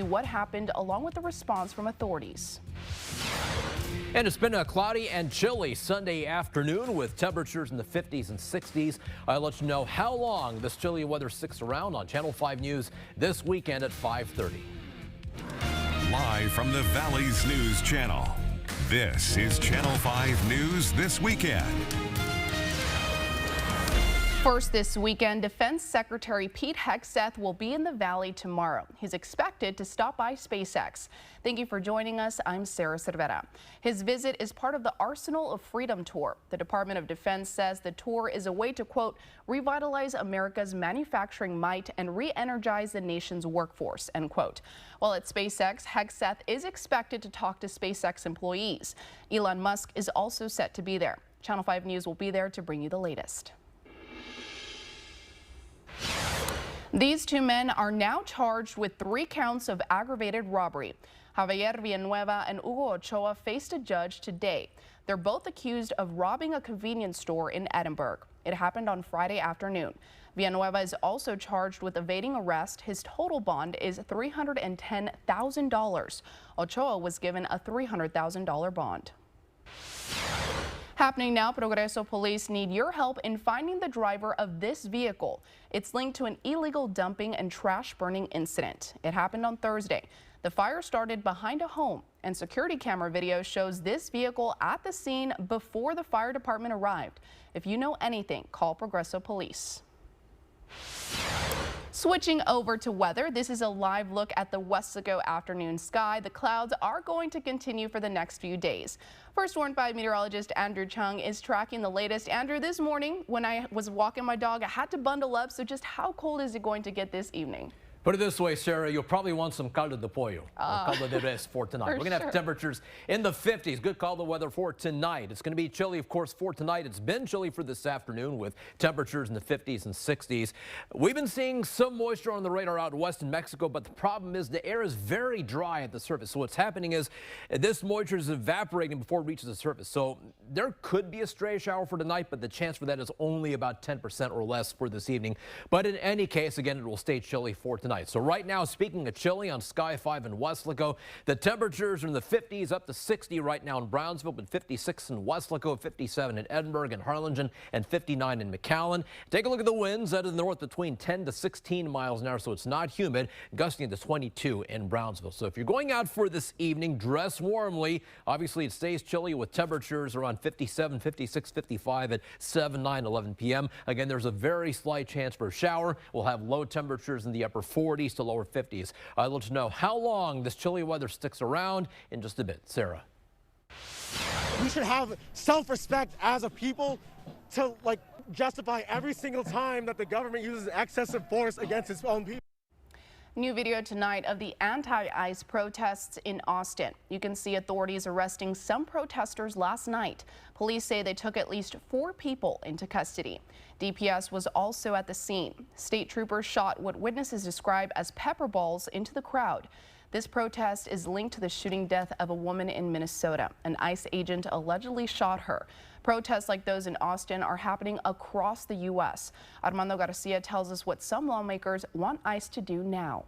what happened along with the response from authorities. And it's been a cloudy and chilly Sunday afternoon with temperatures in the 50s and 60s. I'll let you know how long this chilly weather sticks around on Channel 5 News this weekend at 5:30. Live from the Valley's News Channel, this is Channel 5 News This Weekend. First this weekend, Defense Secretary Pete Hegseth will be in the Valley tomorrow. He's expected to stop by SpaceX. Thank you for joining us. I'm Sarah Cervera. His visit is part of the Arsenal of Freedom tour. The Department of Defense says the tour is a way to, quote, revitalize America's manufacturing might and re-energize the nation's workforce, end quote. While at SpaceX, Hegseth is expected to talk to SpaceX employees. Elon Musk is also set to be there. Channel 5 News will be there to bring you the latest. These two men are now charged with 3 counts of aggravated robbery. Javier Villanueva and Hugo Ochoa faced a judge today. They're both accused of robbing a convenience store in Edinburgh. It happened on Friday afternoon. Villanueva is also charged with evading arrest. His total bond is $310,000. Ochoa was given a $300,000 bond. Happening now, Progreso police need your help in finding the driver of this vehicle. It's linked to an illegal dumping and trash burning incident. It happened on Thursday. The fire started behind a home, and security camera video shows this vehicle at the scene before the fire department arrived. If you know anything, call Progreso police. Switching over to weather, this is a live look at the Weslaco afternoon sky. The clouds are going to continue for the next few days. First warned by meteorologist Andrew Chung is tracking the latest. Andrew, this morning when I was walking my dog, I had to bundle up. So just how cold is it going to get this evening? Put it this way, Sarah, you'll probably want some caldo de pollo, or caldo de res for tonight. We're going to have temperatures in the 50s. Good call the weather for tonight. It's going to be chilly, of course, for tonight. It's been chilly for this afternoon with temperatures in the 50s and 60s. We've been seeing some moisture on the radar out west in Mexico, but the problem is the air is very dry at the surface. So what's happening is this moisture is evaporating before it reaches the surface. So there could be a stray shower for tonight, but the chance for that is only about 10% or less for this evening. But in any case, again, it will stay chilly for tonight. So right now, speaking of chilly on Sky 5 in Weslaco, the temperatures are in the 50s up to 60 right now in Brownsville, but 56 in Weslaco, 57 in Edinburgh and Harlingen, and 59 in McAllen. Take a look at the winds out of the north between 10 to 16 miles an hour, so it's not humid, gusting to 22 in Brownsville. So if you're going out for this evening, dress warmly. Obviously, it stays chilly with temperatures around 57, 56, 55 at 7, 9, 11 p.m. Again, there's a very slight chance for a shower. We'll have low temperatures in the upper 40s to lower 50s. I'll let you know how long this chilly weather sticks around in just a bit. Sarah. We should have self-respect as a people to justify every single time that the government uses excessive force against its own people. New video tonight of the anti-ICE protests in Austin. You can see authorities arresting some protesters last night. Police say they took at least 4 people into custody. DPS was also at the scene. State troopers shot what witnesses describe as pepper balls into the crowd. This protest is linked to the shooting death of a woman in Minnesota. An ICE agent allegedly shot her. Protests like those in Austin are happening across the U.S. Armando Garcia tells us what some lawmakers want ICE to do now.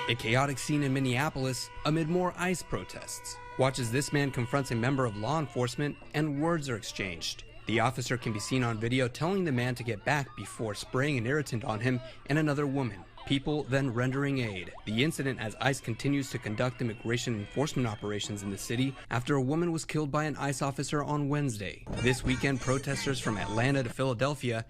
A chaotic scene in Minneapolis amid more ICE protests. Watch as this man confronts a member of law enforcement and words are exchanged. The officer can be seen on video telling the man to get back before spraying an irritant on him and another woman. People then rendering aid. The incident as ICE continues to conduct immigration enforcement operations in the city after a woman was killed by an ICE officer on Wednesday. This weekend, protesters from Atlanta to Philadelphia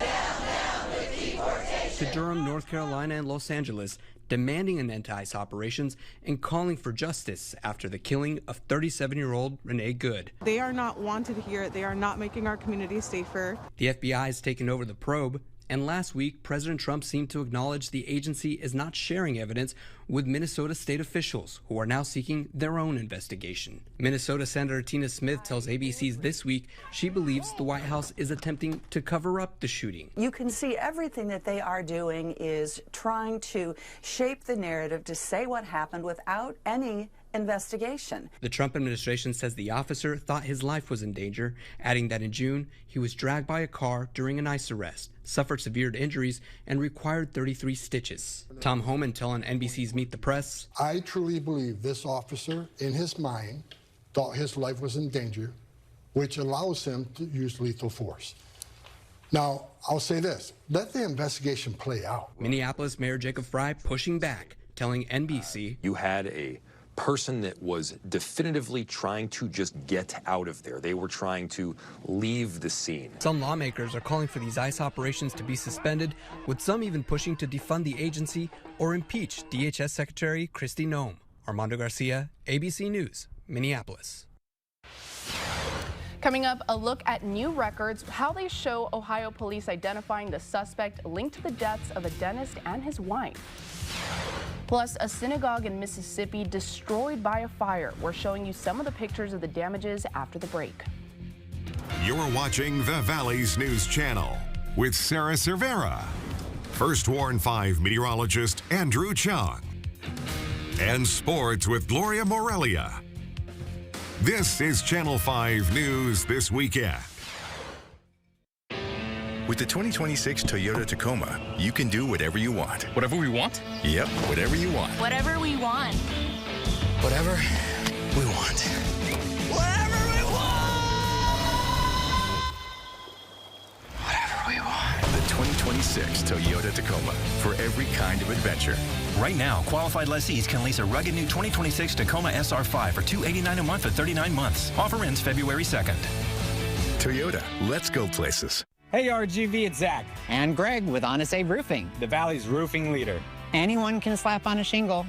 to Durham, North Carolina, and Los Angeles demanding an end to ICE operations and calling for justice after the killing of 37-year-old Renee Good. They are not wanted here. They are not making our community safer. The FBI has taken over the probe. And last week, President Trump seemed to acknowledge the agency is not sharing evidence with Minnesota state officials, who are now seeking their own investigation. Minnesota Senator Tina Smith tells ABC's This Week she believes the White House is attempting to cover up the shooting. You can see everything that they are doing is trying to shape the narrative to say what happened without any investigation. The Trump administration says the officer thought his life was in danger, adding that in June, he was dragged by a car during an ICE arrest, suffered severe injuries, and required 33 stitches. Tom Homan telling NBC's Meet the Press, I truly believe this officer, in his mind, thought his life was in danger, which allows him to use lethal force. Now, I'll say this, let the investigation play out. Minneapolis Mayor Jacob Frey pushing back, telling NBC, you had a person that was definitively trying to just get out of there. They were trying to leave the scene. Some lawmakers are calling for these ICE operations to be suspended, with some even pushing to defund the agency or impeach DHS Secretary Kristi Noem. Armando Garcia, ABC News, Minneapolis. Coming up, a look at new records, how they show Ohio police identifying the suspect linked to the deaths of a dentist and his wife. Plus, a synagogue in Mississippi destroyed by a fire. We're showing you some of the pictures of the damages after the break. You're watching the Valley's News Channel with Sarah Cervera, First Warn 5 meteorologist Andrew Chung, and sports with Gloria Morelia. This is Channel 5 News This Weekend. With the 2026 Toyota Tacoma, you can do whatever you want. Whatever we want? Yep, whatever you want. Whatever we want. Whatever we want. Whatever we want! Whatever we want. The 2026 Toyota Tacoma, for every kind of adventure. Right now, qualified lessees can lease a rugged new 2026 Tacoma SR5 for $289 a month for 39 months. Offer ends February 2nd. Toyota, let's go places. Hey RGV, it's Zach. And Greg with Honest Abe Roofing, the Valley's roofing leader. Anyone can slap on a shingle.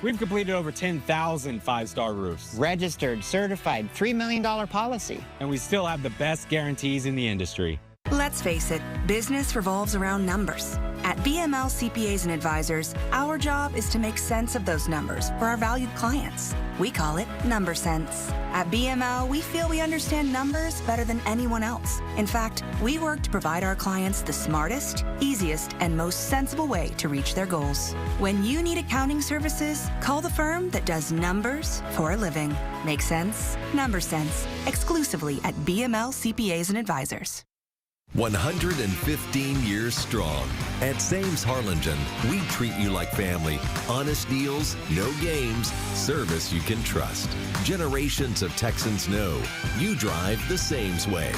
We've completed over 10,000 five-star roofs. Registered, certified, $3 million policy. And we still have the best guarantees in the industry. Let's face it, business revolves around numbers. At BML CPAs and Advisors, our job is to make sense of those numbers for our valued clients. We call it Number Sense. At BML, we feel we understand numbers better than anyone else. In fact, we work to provide our clients the smartest, easiest, and most sensible way to reach their goals. When you need accounting services, call the firm that does numbers for a living. Make sense? Number Sense, exclusively at BML CPAs and Advisors. 115 years strong. At Sames Harlingen, we treat you like family. Honest deals, no games, service you can trust. Generations of Texans know you drive the Sames way.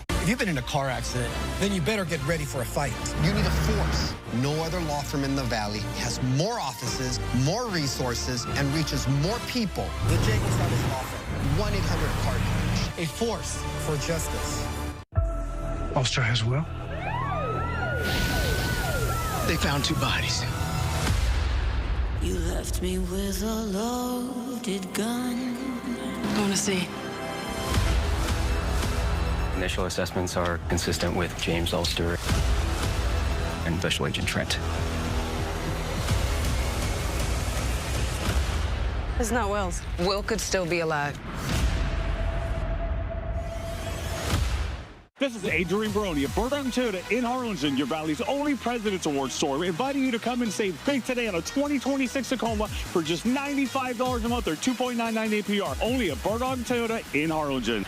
If you've been in a car accident, then you better get ready for a fight. You need a force. No other law firm in the Valley has more offices, more resources, and reaches more people. The Jacobs Brothers Law Firm, 1-800-CARTRIDGE. A force for justice. Ulster has will. They found 2 bodies. You left me with a loaded gun. I want to see. Initial assessments are consistent with James Ulster and Special Agent Trent. It's not Will's. Will could still be alive. This is Adrian Baroni of Burdon Toyota in Harlingen, your Valley's only President's Award store. We're inviting you to come and save big today on a 2026 Tacoma for just $95 a month or 2.99 APR. Only at Burdon Toyota in Harlingen.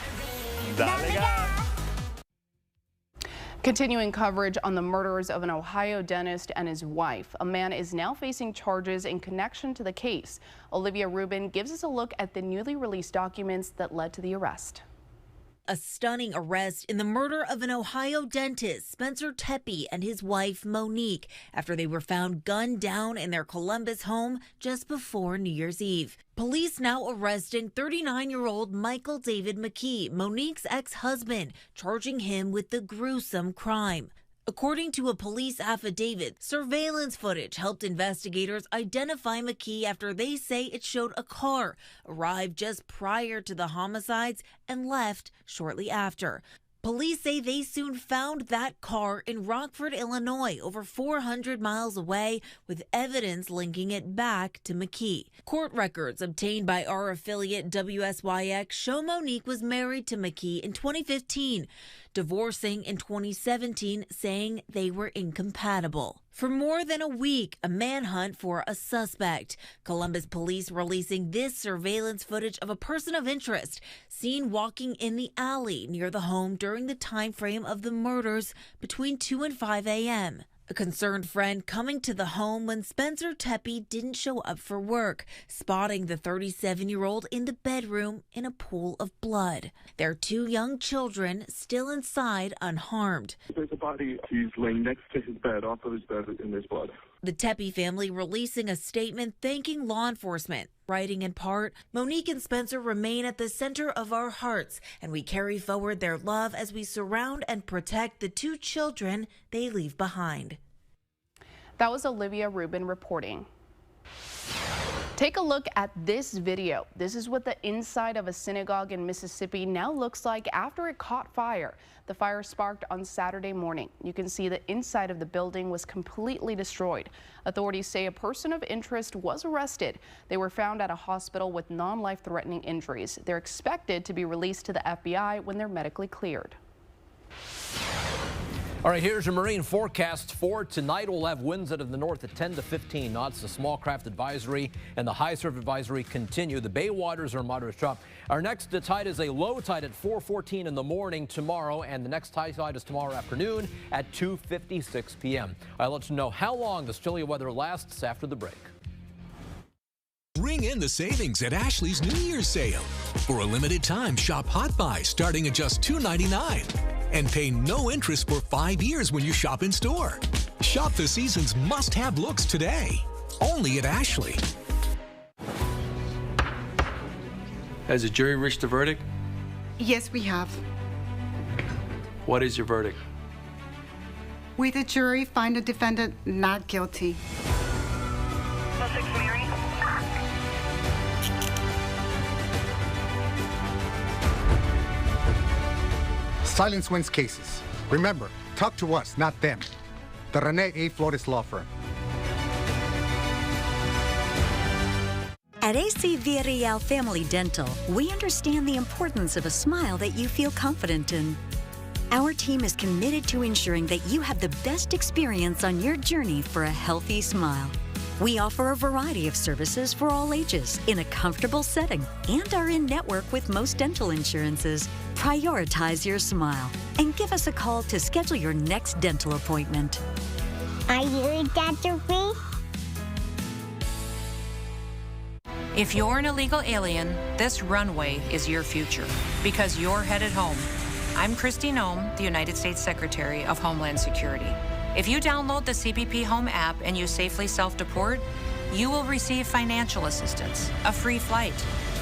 Continuing coverage on the murders of an Ohio dentist and his wife. A man is now facing charges in connection to the case. Olivia Rubin gives us a look at the newly released documents that led to the arrest. A stunning arrest in the murder of an Ohio dentist, Spencer Tepe, and his wife, Monique, after they were found gunned down in their Columbus home just before New Year's Eve. Police now arresting 39-year-old Michael David McKee, Monique's ex-husband, charging him with the gruesome crime. According to a police affidavit, surveillance footage helped investigators identify McKee after they say it showed a car arrived just prior to the homicides and left shortly after. Police say they soon found that car in Rockford, Illinois, over 400 miles away, with evidence linking it back to McKee. Court records obtained by our affiliate WSYX show Monique was married to McKee in 2015, divorcing in 2017, saying they were incompatible. For more than a week, a manhunt for a suspect. Columbus police releasing this surveillance footage of a person of interest seen walking in the alley near the home during the time frame of the murders between 2 and 5 a.m. A concerned friend coming to the home when Spencer Tepe didn't show up for work, spotting the 37-year-old in the bedroom in a pool of blood. Their 2 young children still inside unharmed. There's a body. He's laying next to his bed, off of his bed, in there's blood. The Tepe family releasing a statement thanking law enforcement, writing in part, "Monique and Spencer remain at the center of our hearts, and we carry forward their love as we surround and protect the 2 children they leave behind." That was Olivia Rubin reporting. Take a look at this video. This is what the inside of a synagogue in Mississippi now looks like after it caught fire. The fire sparked on Saturday morning. You can see the inside of the building was completely destroyed. Authorities say a person of interest was arrested. They were found at a hospital with non-life-threatening injuries. They're expected to be released to the FBI when they're medically cleared. All right, here's your marine forecast for tonight. We'll have winds out of the north at 10 to 15 knots. The small craft advisory and the high surf advisory continue. The bay waters are moderate chop. Our next tide is a low tide at 4:14 in the morning tomorrow, and the next high tide is tomorrow afternoon at 2:56 p.m. I'll let you know how long this chilly weather lasts after the break. Ring in the savings at Ashley's New Year's sale. For a limited time, shop Hot Buy starting at just $2.99 and pay no interest for 5 years when you shop in store. Shop the season's must-have looks today, only at Ashley. Has the jury reached a verdict? Yes, we have. What is your verdict? We, the jury, find the defendant not guilty. Silence wins cases. Remember, talk to us, not them. The Rene A. Flores Law Firm. At AC Villarreal Family Dental, we understand the importance of a smile that you feel confident in. Our team is committed to ensuring that you have the best experience on your journey for a healthy smile. We offer a variety of services for all ages in a comfortable setting and are in network with most dental insurances. Prioritize your smile and give us a call to schedule your next dental appointment. Are you Dr. B? If you're an illegal alien, this runway is your future because you're headed home. I'm Christine Ohm, the United States Secretary of Homeland Security. If you download the CBP Home app and you safely self-deport, you will receive financial assistance, a free flight,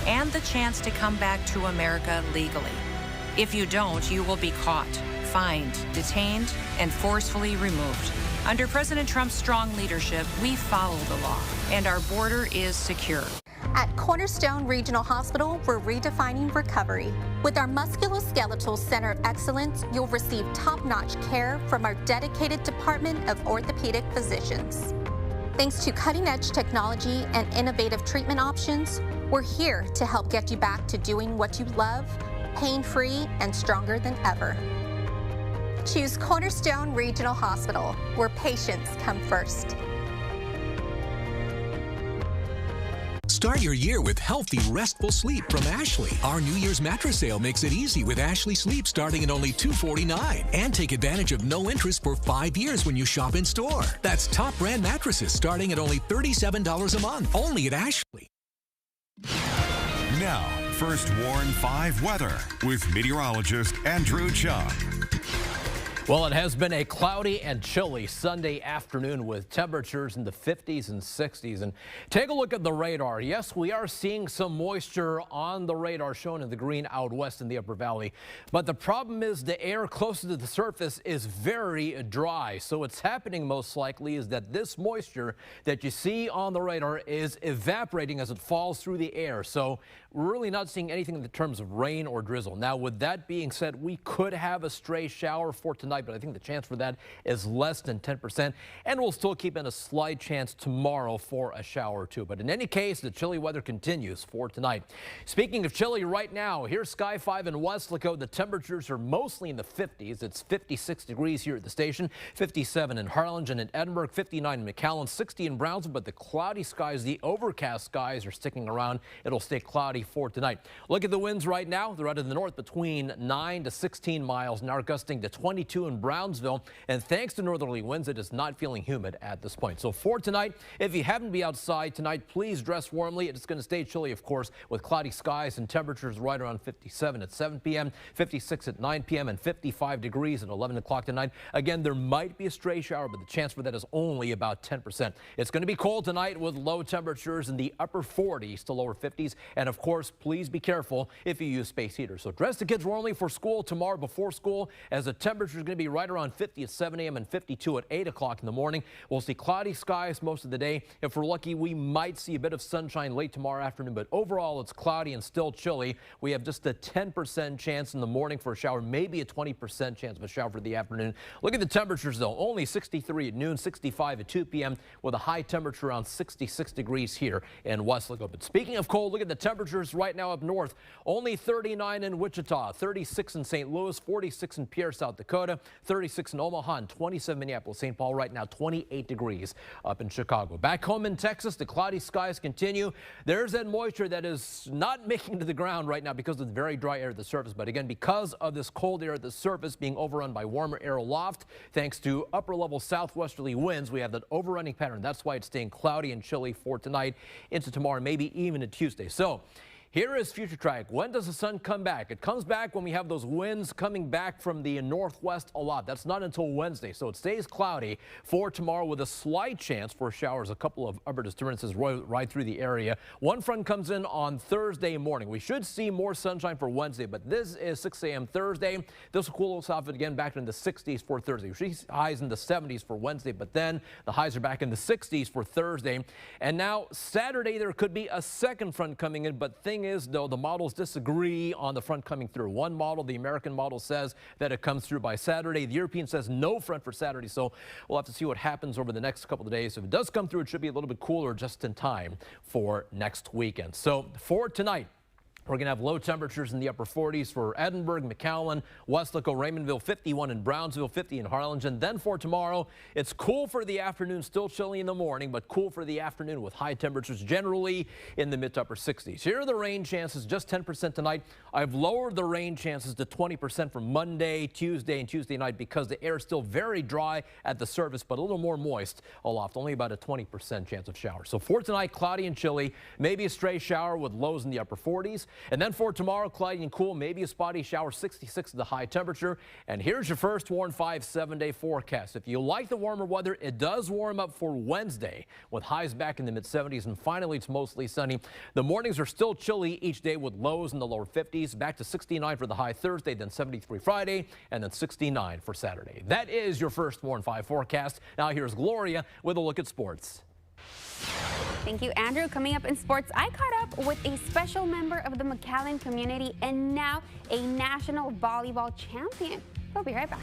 and the chance to come back to America legally. If you don't, you will be caught, fined, detained, and forcefully removed. Under President Trump's strong leadership, we follow the law, and our border is secure. At Cornerstone Regional Hospital, we're redefining recovery. With our musculoskeletal center of excellence, you'll receive top-notch care from our dedicated department of orthopedic physicians. Thanks to cutting-edge technology and innovative treatment options, we're here to help get you back to doing what you love, pain-free and stronger than ever. Choose Cornerstone Regional Hospital, where patients come first. Start your year with healthy, restful sleep from Ashley. Our New Year's mattress sale makes it easy with Ashley Sleep starting at only $249. And take advantage of no interest for 5 years when you shop in store. That's top brand mattresses starting at only $37 a month, only at Ashley. Now, First Warn 5 weather with meteorologist Andrew Chung. Well, it has been a cloudy and chilly Sunday afternoon with temperatures in the 50s and 60s. And take a look at the radar. Yes, we are seeing some moisture on the radar shown in the green out west in the upper valley. But the problem is the air closer to the surface is very dry. So what's happening most likely is that this moisture that you see on the radar is evaporating as it falls through the air. So we're really not seeing anything in terms of rain or drizzle. Now, with that being said, we could have a stray shower for tonight. tonight, but I think the chance for that is less than 10%. And we'll still keep in a slight chance tomorrow for a shower or two. But in any case, the chilly weather continues for tonight. Speaking of chilly right now, here's Sky 5 in Weslaco. The temperatures are mostly in the 50s. It's 56 degrees here at the station, 57 in Harlingen and Edinburgh, 59 in McAllen, 60 in Brownsville, but the cloudy skies, the overcast skies are sticking around. It'll stay cloudy for tonight. Look at the winds right now. They're out of the north between 9 to 16 miles an hour, gusting to 22 in Brownsville. And thanks to northerly winds, it is not feeling humid at this point. So for tonight, if you happen to be outside tonight, please dress warmly. It's going to stay chilly, of course, with cloudy skies and temperatures right around 57 at 7 p.m., 56 at 9 p.m., and 55 degrees at 11 o'clock tonight. Again, there might be a stray shower, but the chance for that is only about 10%. It's going to be cold tonight with low temperatures in the upper 40s to lower 50s. And of course, please be careful if you use space heaters. So dress the kids warmly for school tomorrow before school, as the temperature is going to be right around 50 at 7 a.m. and 52 at 8 o'clock in the morning. We'll see cloudy skies most of the day. If we're lucky, we might see a bit of sunshine late tomorrow afternoon, but overall it's cloudy and still chilly. We have just a 10% chance in the morning for a shower, maybe a 20% chance of a shower for the afternoon. Look at the temperatures though, only 63 at noon, 65 at 2 p.m. with a high temperature around 66 degrees here in Weslaco. But speaking of cold, look at the temperatures right now up north. Only 39 in Wichita, 36 in St. Louis, 46 in Pierre, South Dakota, 36 in Omaha, and 27 Minneapolis, St. Paul. Right now 28 degrees up in Chicago. Back home in Texas, the cloudy skies continue. There's that moisture that is not making it to the ground right now because of the very dry air at the surface. But again, because of this cold air at the surface being overrun by warmer air aloft, thanks to upper level southwesterly winds, we have that overrunning pattern. That's why it's staying cloudy and chilly for tonight into tomorrow, maybe even into Tuesday. So here is Future Track. When does the sun come back? It comes back when we have those winds coming back from the northwest a lot. That's not until Wednesday, so it stays cloudy for tomorrow with a slight chance for showers. A couple of upper disturbances right through the area. One front comes in on Thursday morning. We should see more sunshine for Wednesday, but this is 6 a.m. Thursday. This will cool us off again back in the 60s for Thursday. We see highs in the 70s for Wednesday, but then the highs are back in the 60s for Thursday. And now Saturday, there could be a second front coming in, but thing is, though, the models disagree on the front coming through. One model, the American model, says that it comes through by Saturday. The European says no front for Saturday, so we'll have to see what happens over the next couple of days. If it does come through, it should be a little bit cooler just in time for next weekend. So for tonight, we're going to have low temperatures in the upper 40s for Edinburgh, McAllen, Weslaco, Raymondville, 51 in Brownsville, 50 in Harlingen. Then for tomorrow, it's cool for the afternoon, still chilly in the morning, but cool for the afternoon with high temperatures generally in the mid to upper 60s. Here are the rain chances, just 10% tonight. I've lowered the rain chances to 20% for Monday, Tuesday, and Tuesday night because the air is still very dry at the surface, but a little more moist aloft, only about a 20% chance of showers. So for tonight, cloudy and chilly, maybe a stray shower with lows in the upper 40s. And then for tomorrow, cloudy and cool, maybe a spotty shower, 66 is the high temperature. And here's your first Warn 5 7-day forecast. If you like the warmer weather, it does warm up for Wednesday with highs back in the mid-70s. And finally, it's mostly sunny. The mornings are still chilly each day with lows in the lower 50s. Back to 69 for the high Thursday, then 73 Friday, and then 69 for Saturday. That is your first Warn 5 forecast. Now here's Gloria with a look at sports. Thank you, Andrew. Coming up in sports, I caught up with a special member of the McAllen community and now a national volleyball champion. We'll be right back.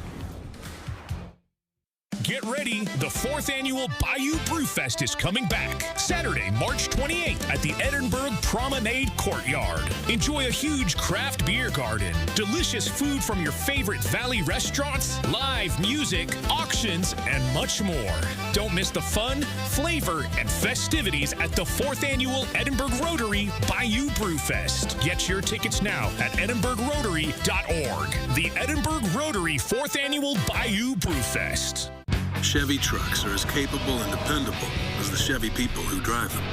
Get ready, the 4th annual Bayou Brewfest is coming back. Saturday, March 28th at the Edinburgh Promenade Courtyard. Enjoy a huge craft beer garden, delicious food from your favorite Valley restaurants, live music, auctions, and much more. Don't miss the fun, flavor, and festivities at the 4th annual Edinburgh Rotary Bayou Brewfest. Get your tickets now at edinburghrotary.org. The Edinburgh Rotary 4th annual Bayou Brewfest. Chevy trucks are as capable and dependable as the Chevy people who drive them.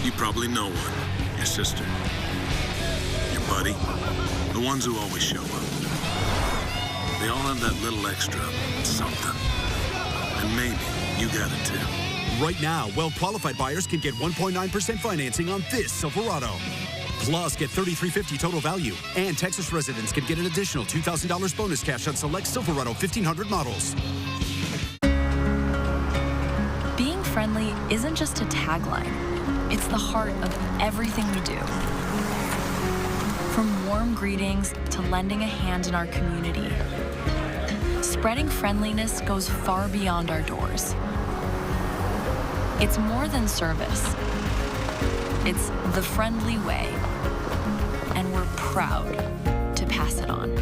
You probably know one. Your sister. Your buddy. The ones who always show up. They all have that little extra something. And maybe you got it too. Right now, well-qualified buyers can get 1.9% financing on this Silverado. Plus, get $3,350 total value. And Texas residents can get an additional $2,000 bonus cash on select Silverado 1500 models. Being friendly isn't just a tagline. It's the heart of everything we do. From warm greetings to lending a hand in our community. Spreading friendliness goes far beyond our doors. It's more than service. It's the friendly way, and we're proud to pass it on.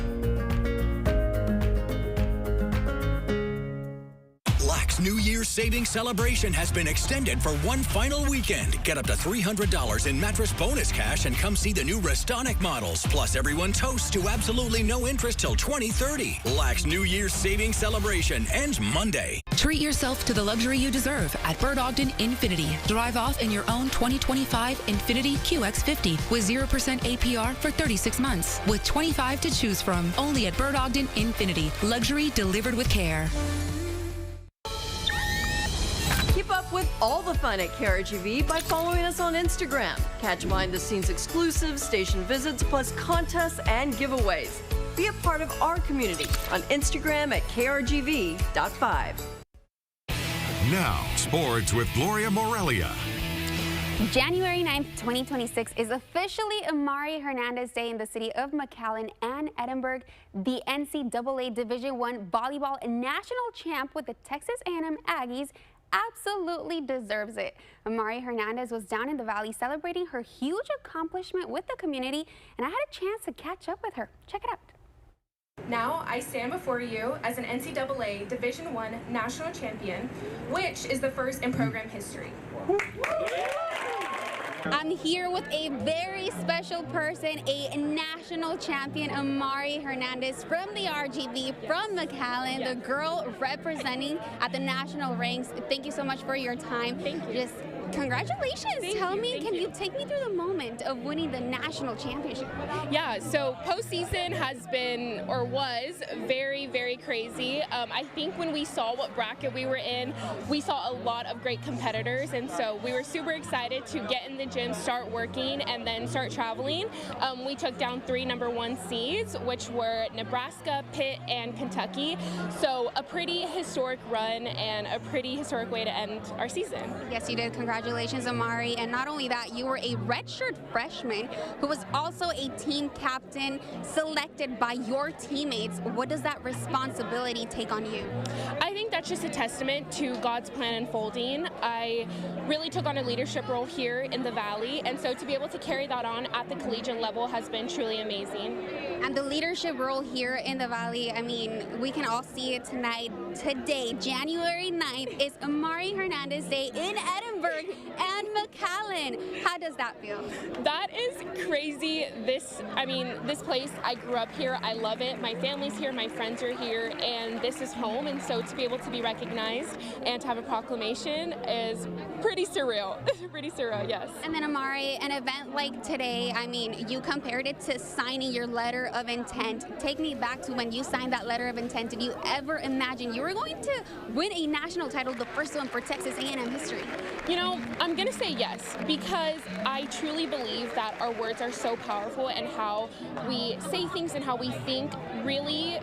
New Year's savings celebration has been extended for one final weekend. Get up to $300 in mattress bonus cash and come see the new Restonic models. Plus, everyone toasts to absolutely no interest till 2030. Lack's New Year's savings celebration ends Monday. Treat yourself to the luxury you deserve at Bird Ogden Infinity. Drive off in your own 2025 Infinity QX50 with 0% APR for 36 months. With 25 to choose from. Only at Bird Ogden Infinity. Luxury delivered with care. Keep up with all the fun at KRGV by following us on Instagram. Catch behind-the-scenes exclusives, station visits, plus contests and giveaways. Be a part of our community on Instagram at KRGV.5. Now, sports with Gloria Morelia. January 9th, 2026 is officially Amari Hernandez Day in the city of McAllen and Edinburgh. The NCAA Division I volleyball national champ with the Texas A&M Aggies absolutely deserves it. Amari Hernandez was down in the valley celebrating her huge accomplishment with the community, and I had a chance to catch up with her. Check it out. Now I stand before you as an NCAA Division I national champion, which is the first in program history. I'm here with a very special person, a national champion, Amari Hernandez from the RGV, from McAllen, the girl representing at the national ranks. Thank you so much for your time. Thank you. Just congratulations. Tell me, can you take me through the moment of winning the national championship? Yeah, so postseason has been, or was, very, very crazy. I think when we saw what bracket we were in, we saw a lot of great competitors, and so we were super excited to get in the gym, start working, and then start traveling. We took down 3 #1 seeds, which were Nebraska, Pitt, and Kentucky. So a pretty historic run and a pretty historic way to end our season. Yes, you did. Congratulations, Amari. And not only that, you were a redshirt freshman who was also a team captain selected by your teammates. What does that responsibility take on you? I think that's just a testament to God's plan unfolding. I really took on a leadership role here in the Valley, and so to be able to carry that on at the collegiate level has been truly amazing. And the leadership role here in the Valley, I mean, we can all see it tonight. Today, January 9th, is Amari Hernandez Day in Edinburgh and McAllen. How does that feel? That is crazy. This place, I grew up here. I love it. My family's here, my friends are here, and this is home. And so to be able to be recognized and to have a proclamation is pretty surreal. Pretty surreal, yes. And then Amari, an event like today, I mean, you compared it to signing your letter of intent. Take me back to when you signed that letter of intent. Did you ever imagine you were going to win a national title, the first one for Texas A&M history? You know, I'm going to say yes, because I truly believe that our words are so powerful, and how we say things and how we think really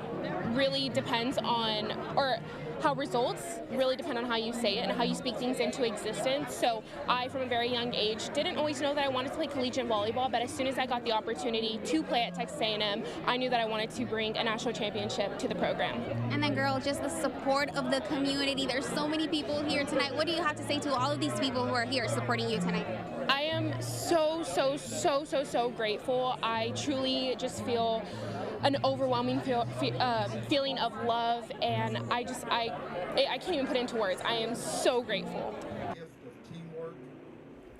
depends on, or how results really depend on how you say it and how you speak things into existence. So I, from a very young age, didn't always know that I wanted to play collegiate volleyball, but as soon as I got the opportunity to play at Texas A&M, I knew that I wanted to bring a national championship to the program. And then, girl, just the support of the community. There's so many people here tonight. What do you have to say to all of these people who are here supporting you tonight? I am so grateful. I truly just feel an overwhelming feeling of love, and I can't even put it into words. I am so grateful.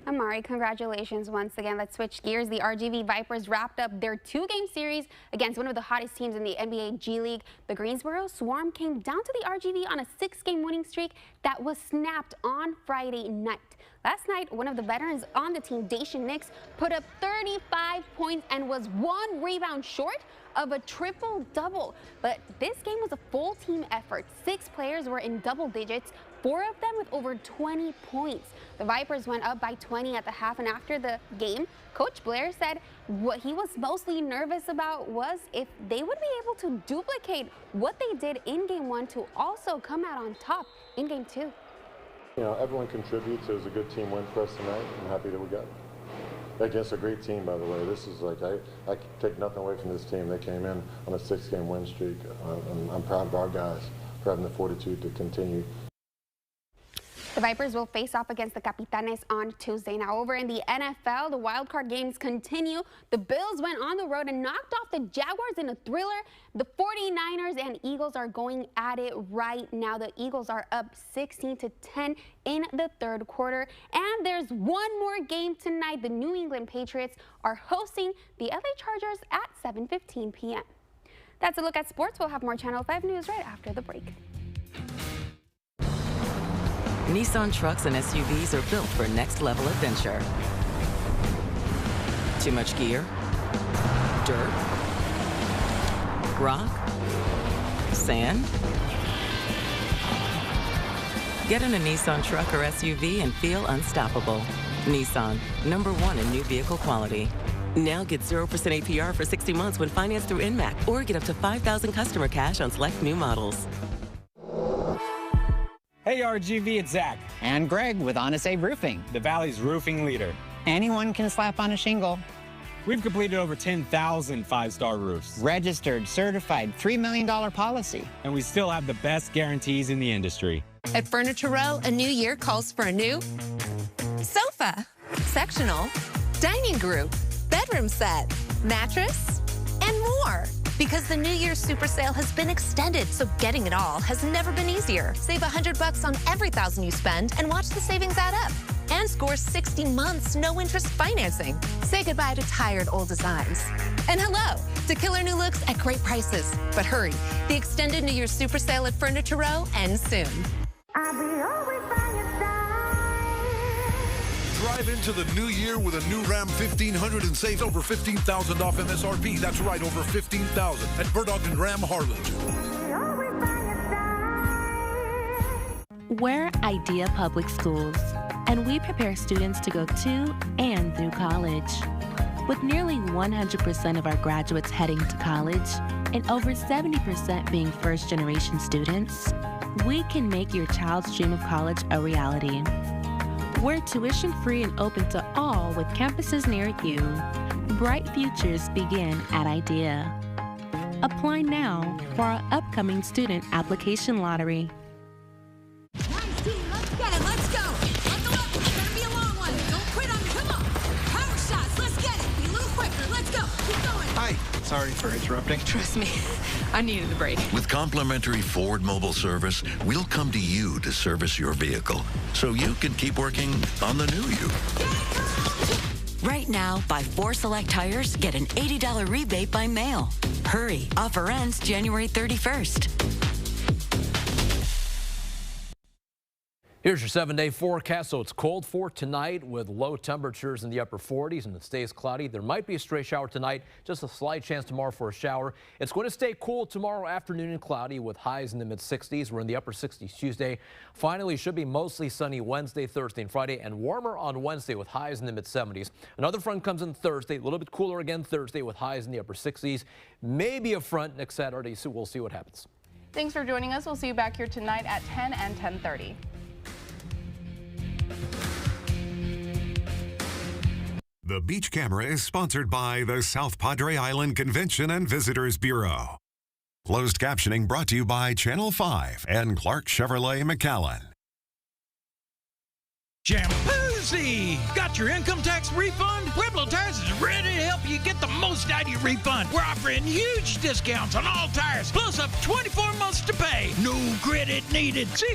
Amari, congratulations once again. Let's switch gears. The RGV Vipers wrapped up their 2-game series against one of the hottest teams in the NBA G League. The Greensboro Swarm came down to the RGV on a 6-game winning streak that was snapped on Friday night. Last night, one of the veterans on the team, Dacian Nix, put up 35 points and was 1 rebound short of a triple-double. But this game was a full team effort. 6 players were in double digits, 4 of them with over 20 points. The Vipers went up by 20 at the half, and after the game, Coach Blair said what he was mostly nervous about was if they would be able to duplicate what they did in Game 1 to also come out on top in Game 2. You know, everyone contributes. It was a good team win for us tonight. I'm happy that we got it. against a great team, by the way. This is like, I take nothing away from this team. They came in on a 6-game win streak. I'm proud of our guys for having the fortitude to continue. The Vipers will face off against the Capitanes on Tuesday. Now over in the NFL, the wildcard games continue. The Bills went on the road and knocked off the Jaguars in a thriller. The 49ers and Eagles are going at it right now. The Eagles are up 16-10 in the third quarter. And there's one more game tonight. The New England Patriots are hosting the LA Chargers at 7:15 p.m. That's a look at sports. We'll have more Channel 5 news right after the break. Nissan trucks and SUVs are built for next-level adventure. Too much gear? Dirt? Rock? Sand? Get in a Nissan truck or SUV and feel unstoppable. Nissan, #1 in new vehicle quality. Now get 0% APR for 60 months when financed through INMAC, or get up to $5,000 customer cash on select new models. Hey RGV, it's Zach. And Greg with Honest Abe Roofing, the Valley's roofing leader. Anyone can slap on a shingle. We've completed over 10,000 five-star roofs. Registered, certified, $3 million policy. And we still have the best guarantees in the industry. At Furniture Row, a new year calls for a new sofa, sectional, dining group, bedroom set, mattress, and more. Because the New Year's Super Sale has been extended, so getting it all has never been easier. Save $100 on every $1,000 you spend and watch the savings add up. And score 60 months no-interest financing. Say goodbye to tired old designs. And hello to killer new looks at great prices. But hurry, the extended New Year's Super Sale at Furniture Row ends soon. Drive into the new year with a new Ram 1500 and save over $15,000 off MSRP. That's right, over $15,000 at Burdock and Ram Harlingen. We're Idea Public Schools, and we prepare students to go to and through college. With nearly 100% of our graduates heading to college and over 70% being first-generation students, we can make your child's dream of college a reality. We're tuition-free and open to all with campuses near you. Bright futures begin at Idea. Apply now for our upcoming student application lottery. Nice team, let's get it, let's go. Buckle up, it's gonna be a long one. Don't quit on me, come on. Power shots, let's get it. Be a little quicker, let's go, keep going. Hi, sorry for interrupting. Trust me, I needed a break. With complimentary Ford mobile service, we'll come to you to service your vehicle, so you can keep working on the new you. Right now, buy 4 select tires, get an $80 rebate by mail. Hurry, offer ends January 31st. Here's your 7-day forecast. So it's cold for tonight with low temperatures in the upper 40s, and it stays cloudy. There might be a stray shower tonight, just a slight chance tomorrow for a shower. It's going to stay cool tomorrow afternoon and cloudy with highs in the mid-60s. We're in the upper 60s Tuesday. Finally, should be mostly sunny Wednesday, Thursday, and Friday, and warmer on Wednesday with highs in the mid-70s. Another front comes in Thursday, a little bit cooler again Thursday with highs in the upper 60s. Maybe a front next Saturday, so we'll see what happens. Thanks for joining us. We'll see you back here tonight at 10 and 10:30. The Beach Camera is sponsored by the South Padre Island Convention and Visitors Bureau. Closed captioning brought to you by Channel 5 and Clark Chevrolet McAllen. Jamboozy! Got your income tax refund? Pueblo Tires is ready to help you get the most out of your refund. We're offering huge discounts on all tires, plus up to 24 months to pay. No credit needed. See